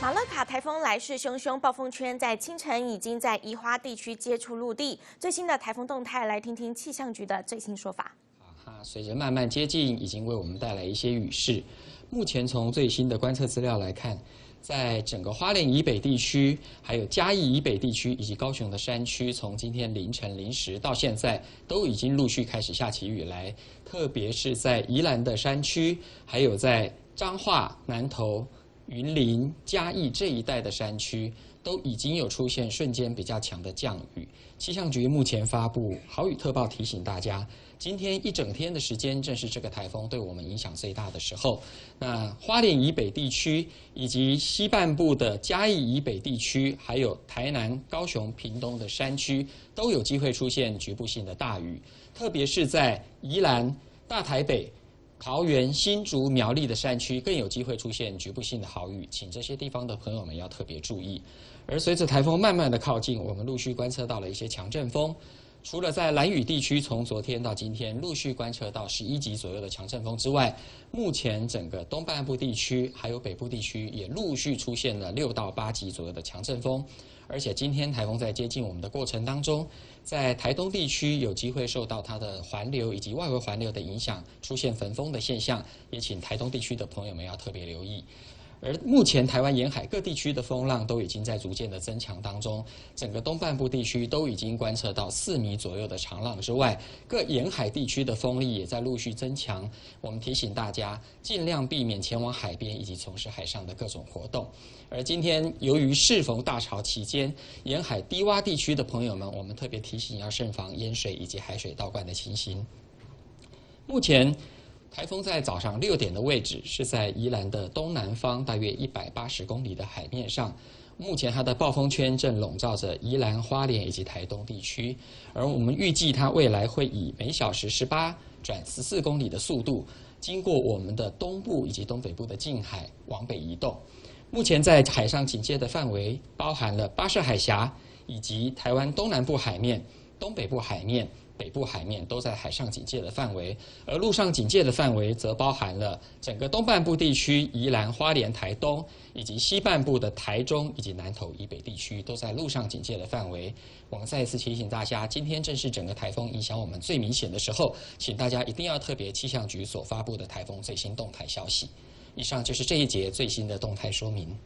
马勒卡台风来势汹汹，暴风圈在清晨已经在宜花地区接触陆地。最新的台风动态，来听听气象局的最新说法。随着慢慢接近，已经为我们带来一些雨势。目前从最新的观测资料来看，在整个花莲以北地区、还有嘉义以北地区以及高雄的山区，从今天凌晨0时到现在，都已经陆续开始下起雨来。特别是在宜兰的山区，还有在彰化、南投、云林、嘉义这一带的山区，都已经有出现瞬间比较强的降雨。气象局目前发布豪雨特报，提醒大家，今天一整天的时间正是这个台风对我们影响最大的时候。那花莲以北地区以及西半部的嘉义以北地区，还有台南、高雄、屏东的山区，都有机会出现局部性的大雨，特别是在宜兰、大台北、桃园、新竹、苗栗的山区更有机会出现局部性的豪雨，请这些地方的朋友们要特别注意。而随着台风慢慢的靠近，我们陆续观测到了一些强阵风。除了在兰屿地区从昨天到今天陆续观测到11级左右的强阵风之外，目前整个东半部地区还有北部地区也陆续出现了6到8级左右的强阵风。而且今天台风在接近我们的过程当中，在台东地区有机会受到它的环流以及外围环流的影响，出现焚风的现象，也请台东地区的朋友们要特别留意。而目前台湾沿海各地区的风浪都已经在逐渐的增强当中，整个东半部地区都已经观测到4米左右的长浪之外，各沿海地区的风力也在陆续增强。我们提醒大家尽量避免前往海边以及从事海上的各种活动。而今天由于适逢大潮期间，沿海低洼地区的朋友们，我们特别提醒要慎防淹水以及海水倒灌的情形。目前台风在早上6点的位置是在宜兰的东南方，大约180公里的海面上。目前它的暴风圈正笼罩着宜兰、花莲以及台东地区，而我们预计它未来会以每小时18转14公里的速度，经过我们的东部以及东北部的近海往北移动。目前在海上警戒的范围包含了巴士海峡以及台湾东南部海面、东北部海面、北部海面都在海上警戒的范围，而陆上警戒的范围则包含了整个东半部地区宜兰、花莲、台东，以及西半部的台中以及南投以北地区都在陆上警戒的范围。我们再一次提醒大家，今天正是整个台风影响我们最明显的时候，请大家一定要特别气象局所发布的台风最新动态消息。以上就是这一节最新的动态说明。